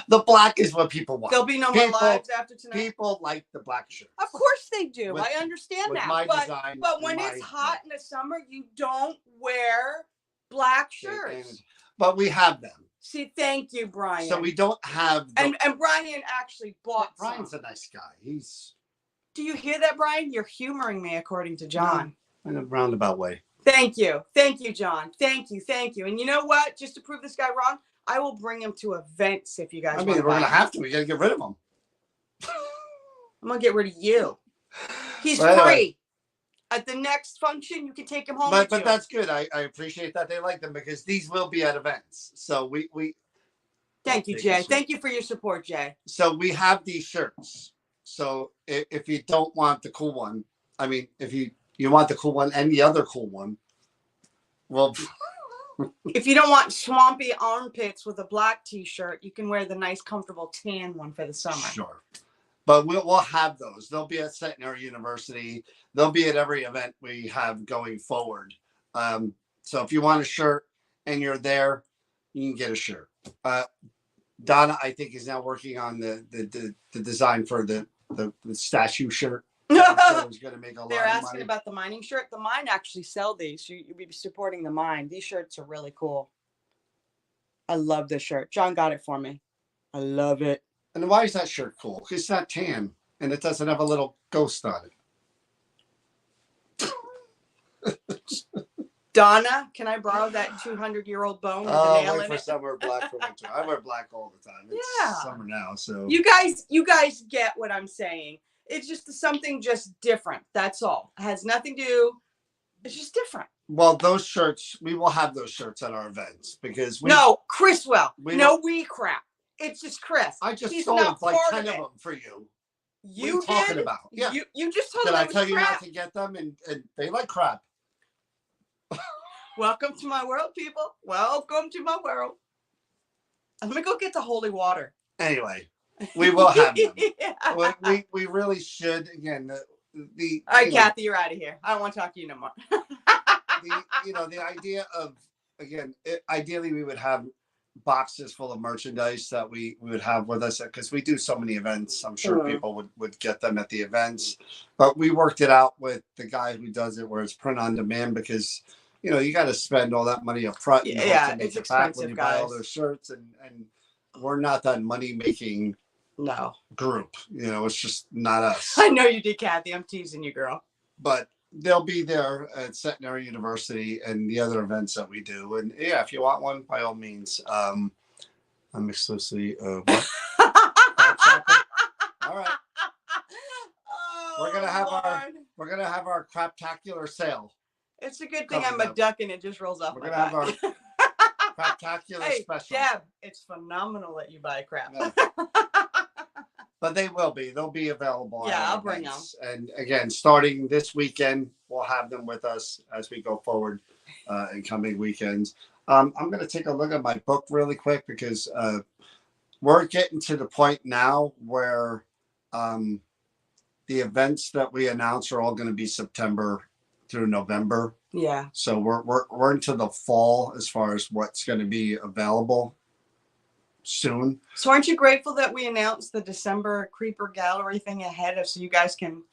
[SPEAKER 1] The black is what people want.
[SPEAKER 2] There'll be no more lives after tonight.
[SPEAKER 1] People like the black shirts.
[SPEAKER 2] Of course they do. I understand that. But when it's hot in the summer, you don't wear black shirts.
[SPEAKER 1] But we have them.
[SPEAKER 2] See, thank you, Brian.
[SPEAKER 1] So we don't have.
[SPEAKER 2] And Brian actually bought.
[SPEAKER 1] Brian's a nice guy.
[SPEAKER 2] Do you hear that, Brian? You're humoring me, according to John.
[SPEAKER 1] In a roundabout way.
[SPEAKER 2] Thank you, John. Thank you. And you know what? Just to prove this guy wrong, I will bring him to events if you guys.
[SPEAKER 1] We're gonna have to. We gotta get rid of him.
[SPEAKER 2] I'm gonna get rid of you. He's free. At the next function, you can take him home.
[SPEAKER 1] But that's good. I appreciate that they like them because these will be at events. So we.
[SPEAKER 2] Thank you, Jay. Thank you for your support, Jay.
[SPEAKER 1] So we have these shirts. So if you don't want the cool one, I mean, if you want the cool one and the other cool one, well.
[SPEAKER 2] If you don't want swampy armpits with a black t-shirt, you can wear the nice, comfortable tan one for the summer.
[SPEAKER 1] Sure. But we'll have those. They'll be at Centenary University. They'll be at every event we have going forward. So if you want a shirt and you're there, you can get a shirt. Donna, I think, is now working on the design for the statue shirt. They're
[SPEAKER 2] asking about the mining shirt. The mine actually sell these. You'd be supporting the mine. These shirts are really cool. I love this shirt. John got it for me. I love it.
[SPEAKER 1] And why is that shirt cool? Because it's not tan and it doesn't have a little ghost on it.
[SPEAKER 2] Donna, can I borrow that 200-year-old bone with a nail in it?
[SPEAKER 1] Summer black for winter. I wear black all the time. It's summer now, so
[SPEAKER 2] you guys get what I'm saying. It's just something just different. That's all. It has nothing to do. It's just different.
[SPEAKER 1] Well, those shirts, we will have those shirts at our events because
[SPEAKER 2] Chris will. We crap. It's just Chris.
[SPEAKER 1] I just sold like 10 of them for you.
[SPEAKER 2] You
[SPEAKER 1] what are you talking about?
[SPEAKER 2] Yeah. You just told me.
[SPEAKER 1] Did I tell you not to get them? And they like crap.
[SPEAKER 2] Welcome to my world, people. Welcome to my world. Let me go get the holy water.
[SPEAKER 1] Anyway. We will have them. We really should. Again, all
[SPEAKER 2] right, Kathy, you're out of here. I don't want to talk to you no more.
[SPEAKER 1] the idea of, again, ideally we would have boxes full of merchandise that we would have with us because we do so many events. I'm sure people would get them at the events. But we worked it out with the guy who does it where it's print on demand because, you got to spend all that money up front. To make it back when you buy all those shirts. And we're not that money making group. It's just not us.
[SPEAKER 2] I know you did, Kathy. I'm teasing you, girl.
[SPEAKER 1] But they'll be there at Centenary University and the other events that we do. And if you want one, by all means. I'm exclusively what? All right. We're gonna have our craptacular sale.
[SPEAKER 2] It's a good thing I'm a duck and it just rolls off my back. We're gonna have our craptacular special. Deb, it's phenomenal that you buy crap.
[SPEAKER 1] No. But they'll be available.
[SPEAKER 2] Yeah, I'll bring them.
[SPEAKER 1] And again, starting this weekend, we'll have them with us as we go forward in coming weekends. I'm going to take a look at my book really quick because we're getting to the point now where Um, the events that we announce are all going to be September through November.
[SPEAKER 2] Yeah.
[SPEAKER 1] So we're into the fall as far as what's going to be available soon.
[SPEAKER 2] So aren't you grateful that we announced the December Creeper Gallery thing ahead of so you guys can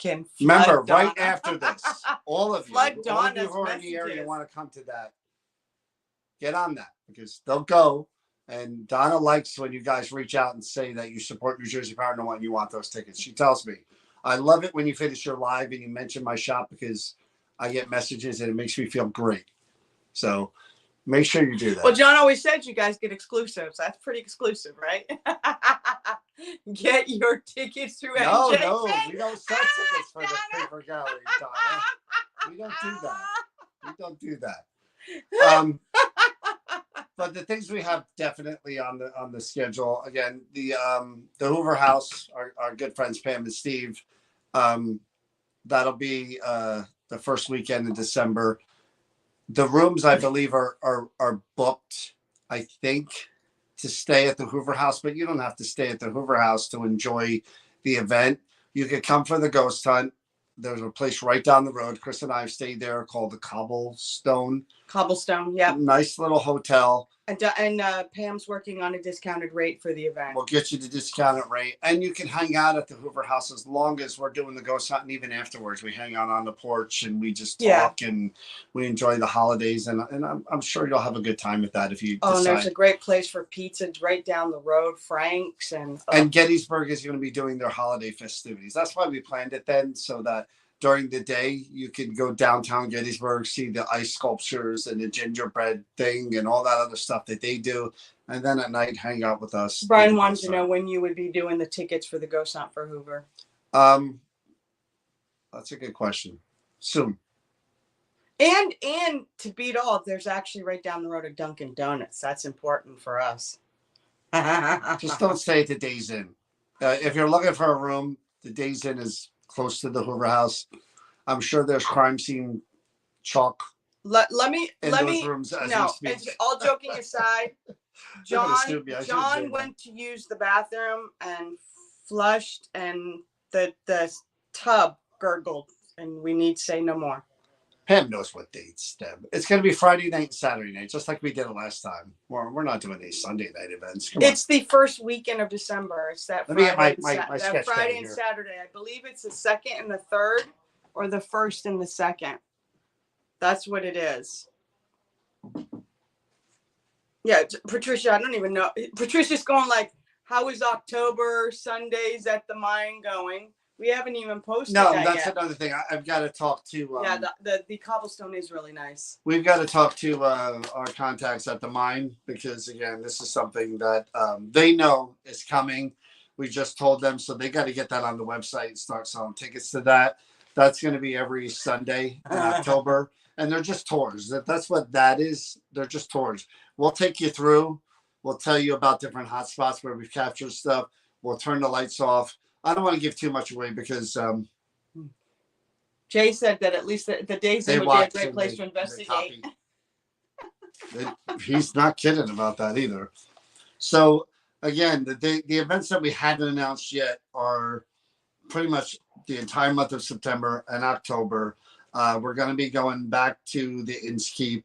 [SPEAKER 1] Remember,
[SPEAKER 2] flood
[SPEAKER 1] right
[SPEAKER 2] Donna.
[SPEAKER 1] after this, all of you,
[SPEAKER 2] Flood
[SPEAKER 1] all of you
[SPEAKER 2] Donna's
[SPEAKER 1] who are in the area
[SPEAKER 2] messages.
[SPEAKER 1] want to come to that, get on that because they'll go. And Donna likes when you guys reach out and say that you support New Jersey Paranormal and you want those tickets. She tells me, I love it when you finish your live and you mention my shop because I get messages and it makes me feel great. So make sure you do that.
[SPEAKER 2] Well, John always said you guys get exclusives. That's pretty exclusive, right? Get your tickets through
[SPEAKER 1] No,
[SPEAKER 2] NJC.
[SPEAKER 1] we don't sell tickets for the Creeper Gallery, Donna. We don't do that. We don't do that. But the things we have definitely on the schedule again, the Hoover House, our good friends Pam and Steve, that'll be the first weekend in December. The rooms I believe are booked, I think, to stay at the Hoover House, but you don't have to stay at the Hoover House to enjoy the event. You could come for the ghost hunt. There's a place right down the road. Chris and I have stayed there called the Cobblestone.
[SPEAKER 2] Yeah.
[SPEAKER 1] Nice little hotel.
[SPEAKER 2] And Pam's working on a discounted rate for the event.
[SPEAKER 1] We'll get you the discounted rate. And you can hang out at the Hoover House as long as we're doing the ghost hunt. And even afterwards, we hang out on the porch and we just talk and we enjoy the holidays. And I'm sure you'll have a good time with that if you decide.
[SPEAKER 2] And there's a great place for pizza right down the road, Frank's. And
[SPEAKER 1] Gettysburg is going to be doing their holiday festivities. That's why we planned it then, so that during the day you can go downtown Gettysburg, see the ice sculptures and the gingerbread thing and all that other stuff that they do. And then at night, hang out with us.
[SPEAKER 2] Brian wanted to know when you would be doing the tickets for the ghost hunt for Hoover.
[SPEAKER 1] That's a good question. Soon.
[SPEAKER 2] And to beat all, there's actually right down the road a Dunkin' Donuts. That's important for us.
[SPEAKER 1] Just don't stay at the Days Inn. If you're looking for a room, the Days Inn is close to the Hoover House. I'm sure there's crime scene chalk.
[SPEAKER 2] Let me
[SPEAKER 1] rooms as
[SPEAKER 2] no.
[SPEAKER 1] we speak.
[SPEAKER 2] All joking aside, John went to use the bathroom and flushed, and the tub gurgled, and we need to say no more.
[SPEAKER 1] Pam knows what dates, Deb. It's going to be Friday night and Saturday night, just like we did it last time. We're not doing these Sunday night events.
[SPEAKER 2] It's the first weekend of December. It's that Friday,
[SPEAKER 1] my
[SPEAKER 2] Friday and Saturday. I believe it's the 2nd and the 3rd, or the 1st and the 2nd. That's what it is. Yeah, Patricia, I don't even know. Patricia's going like, how is October Sundays at the mine going? We haven't even posted that yet. No,
[SPEAKER 1] that's another thing. I've got to talk to...
[SPEAKER 2] the cobblestone is really nice.
[SPEAKER 1] We've got to talk to our contacts at the mine because, again, this is something that they know is coming. We just told them, so they got to get that on the website and start selling tickets to that. That's going to be every Sunday in October. And they're just tours. That's what that is. They're just tours. We'll take you through. We'll tell you about different hot spots where we've captured stuff. We'll turn the lights off. I don't want to give too much away because
[SPEAKER 2] Jay said that at least the Days Inn would be a great place to investigate.
[SPEAKER 1] He's not kidding about that either. So again, the events that we haven't announced yet are pretty much the entire month of September and October. We're going to be going back to the Innskeep.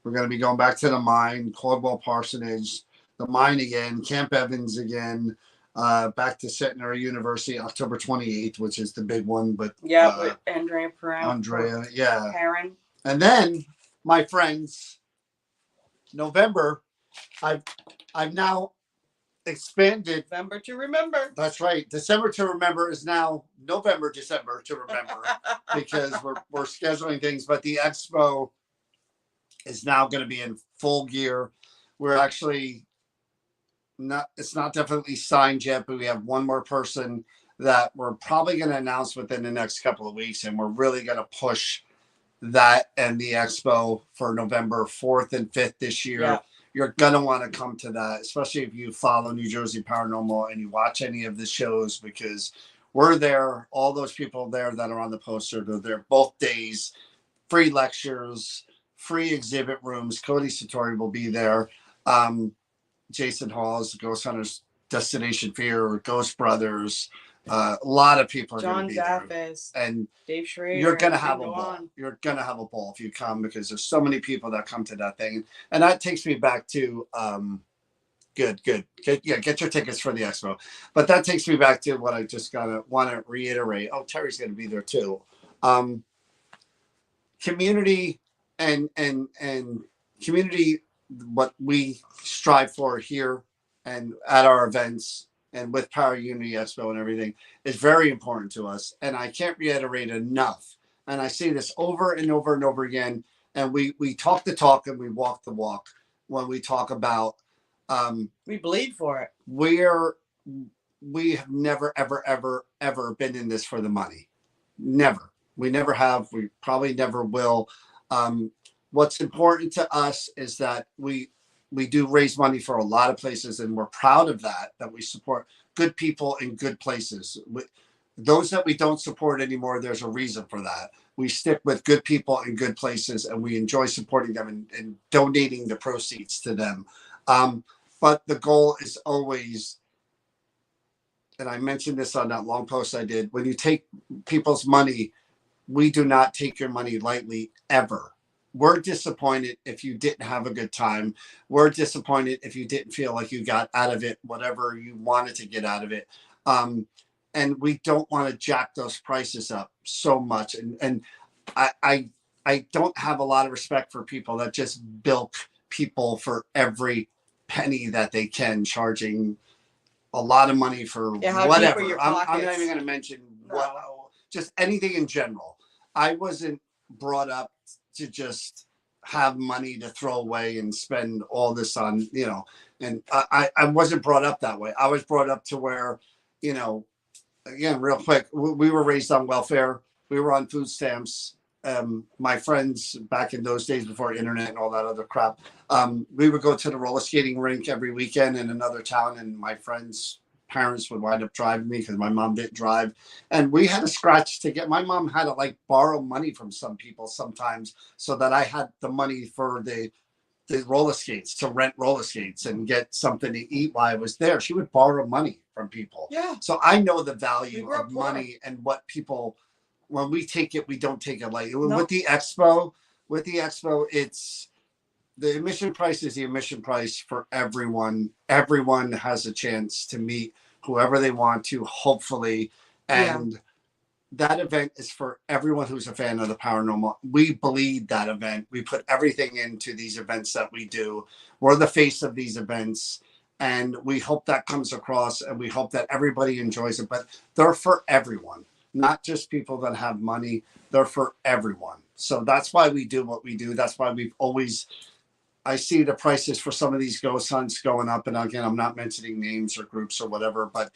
[SPEAKER 1] We're going to be going back to the mine, Caldwell Parsonage, the mine again, Camp Evans again. Back to Centenary University, October 28th, which is the big one. But
[SPEAKER 2] with Andrea Perrin.
[SPEAKER 1] Perrin. And then, my friends, November, I've now expanded.
[SPEAKER 2] November to remember.
[SPEAKER 1] That's right. December to remember is now November, December to remember because we're scheduling things. But the Expo is now going to be in full gear. We're actually it's not definitely signed yet, but we have one more person that we're probably going to announce within the next couple of weeks, and we're really going to push that and the Expo for November 4th and 5th this year. Yeah. You're going to want to come to that, especially if you follow New Jersey Paranormal and you watch any of the shows, because we're there. All those people there that are on the poster, they're there both days, free lectures, free exhibit rooms. Cody Satori will be there. Jason Hall's Ghost Hunters Destination Fear, Ghost Brothers, A lot of people are going
[SPEAKER 2] John
[SPEAKER 1] to be there,
[SPEAKER 2] Zaffis,
[SPEAKER 1] and
[SPEAKER 2] Dave Schrader.
[SPEAKER 1] you're going to have a
[SPEAKER 2] go
[SPEAKER 1] ball.
[SPEAKER 2] on.
[SPEAKER 1] You're going to have a ball if you come, because there's so many people that come to that thing. And that takes me back to good. Get your tickets for the expo. But that takes me back to what I just gotta want to reiterate. Oh, Terry's going to be there too. Community and community, what we strive for here and at our events and with Power Unity Expo and everything is very important to us. And I can't reiterate enough. And I say this over and over and over again. And we talk the talk and we walk the walk when we talk about
[SPEAKER 2] we bleed for it.
[SPEAKER 1] We have never, ever been in this for the money. Never. We never have. We probably never will. What's important to us is that we do raise money for a lot of places, and we're proud of that we support good people in good places. Those that we don't support anymore, there's a reason for that. We stick with good people in good places, and we enjoy supporting them and donating the proceeds to them. But the goal is always, and I mentioned this on that long post I did, when you take people's money, we do not take your money lightly, ever. We're disappointed if you didn't have a good time. We're disappointed if you didn't feel like you got out of it whatever you wanted to get out of it. And we don't want to jack those prices up so much. And I don't have a lot of respect for people that just bilk people for every penny that they can, charging a lot of money for whatever. I'm not even going to mention just anything in general. I wasn't brought up to just have money to throw away and spend all this on, and I wasn't brought up that way. I was brought up to where, again, real quick, we were raised on welfare. We were on food stamps. My friends back in those days before internet and all that other crap, we would go to the roller skating rink every weekend in another town, and my friends' parents would wind up driving me because my mom didn't drive, and we had to scratch to get. My mom had to borrow money from some people sometimes so that I had the money for the roller skates, to rent roller skates and get something to eat while I was there. She would borrow money from people.
[SPEAKER 2] Yeah.
[SPEAKER 1] So I know the value of money and what people, when we take it, we don't take it lightly. Nope. With the expo, it's the admission price is the admission price for everyone. Everyone has a chance to meet whoever they want to, hopefully. And that event is for everyone who's a fan of the paranormal. We bleed that event. We put everything into these events that we do. We're the face of these events. And we hope that comes across, and we hope that everybody enjoys it. But they're for everyone, not just people that have money. They're for everyone. So that's why we do what we do. That's why we've always, I see the prices for some of these ghost hunts going up. And again, I'm not mentioning names or groups or whatever, but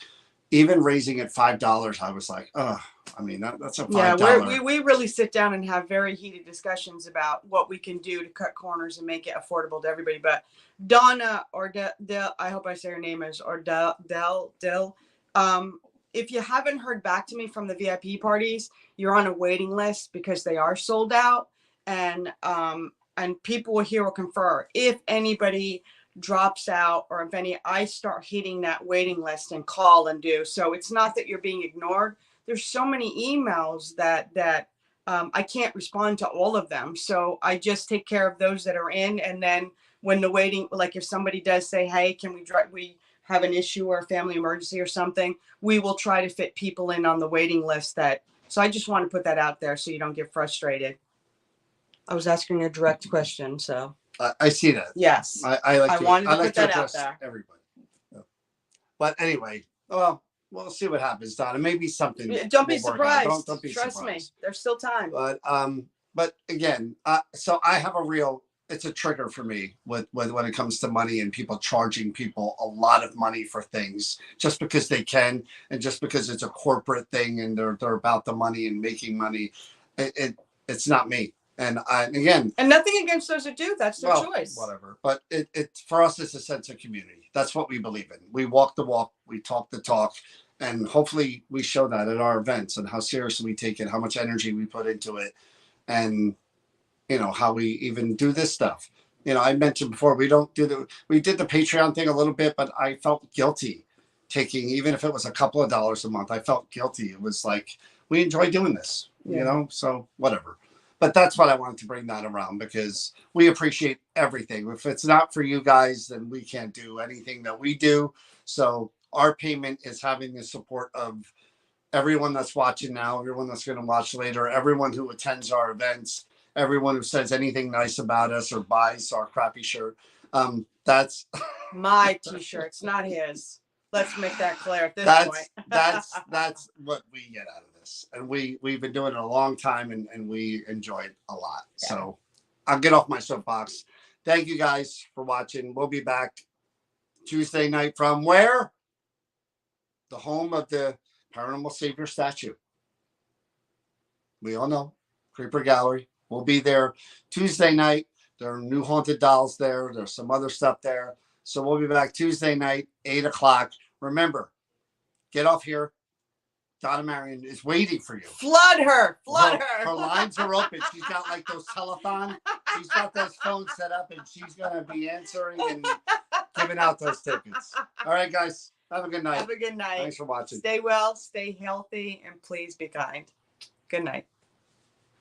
[SPEAKER 1] even raising it $5, I was like, oh, I mean, that's a $5.
[SPEAKER 2] Yeah, we really sit down and have very heated discussions about what we can do to cut corners and make it affordable to everybody. But Donna Del, I hope I say her name is, or Del, if you haven't heard back to me from the VIP parties, you're on a waiting list because they are sold out. And people here will confer. If anybody drops out, or if I start hitting that waiting list and call and do. So it's not that you're being ignored. There's so many emails that I can't respond to all of them. So I just take care of those that are in. And then when the waiting, like if somebody does say, hey, can we have an issue or a family emergency or something, we will try to fit people in on the waiting list. So I just want to put that out there so you don't get frustrated. I was asking a direct question, so.
[SPEAKER 1] I see that.
[SPEAKER 2] Yes.
[SPEAKER 1] I
[SPEAKER 2] wanted to
[SPEAKER 1] like
[SPEAKER 2] put that out there.
[SPEAKER 1] Everybody. But anyway, well, we'll see what happens, Donna. Maybe something.
[SPEAKER 2] Don't be surprised.
[SPEAKER 1] Don't be
[SPEAKER 2] Trust
[SPEAKER 1] surprised.
[SPEAKER 2] me, there's still time.
[SPEAKER 1] But again, so I have it's a trigger for me with when it comes to money and people charging people a lot of money for things just because they can, and just because it's a corporate thing and they're about the money and making money. It's not me. And again,
[SPEAKER 2] and nothing against those that do. That's their choice.
[SPEAKER 1] Whatever. But it for us, it's a sense of community. That's what we believe in. We walk the walk. We talk the talk. And hopefully we show that at our events and how seriously we take it, how much energy we put into it. And, how we even do this stuff. I mentioned before, we did the Patreon thing a little bit, but I felt guilty taking, even if it was a couple of dollars a month. I felt guilty. It was like, we enjoy doing this, you know, so whatever. But that's what I wanted to bring that around, because we appreciate everything. If it's not for you guys, then we can't do anything that we do. So our payment is having the support of everyone that's watching now, everyone that's going to watch later, everyone who attends our events, everyone who says anything nice about us or buys our crappy shirt. That's
[SPEAKER 2] my t-shirts, not his. Let's make that clear at this point.
[SPEAKER 1] that's what we get out of this. And we've been doing it a long time, and we enjoy it a lot. Yeah. So I'll get off my soapbox. Thank you guys for watching. We'll be back Tuesday night from where? The home of the Paranormal Savior statue. We all know, Creeper Gallery. We'll be there Tuesday night. There are new haunted dolls there. There's some other stuff there. So we'll be back Tuesday night, 8 o'clock. Remember, get off here. Donna Marion is waiting for you.
[SPEAKER 2] Flood her. Flood her.
[SPEAKER 1] Her lines are open. She's got like those telethon. She's got those phones set up, and she's going to be answering and giving out those tickets. All right, guys. Have a good night.
[SPEAKER 2] Have a good night.
[SPEAKER 1] Thanks for watching.
[SPEAKER 2] Stay well, stay healthy, and please be kind. Good night.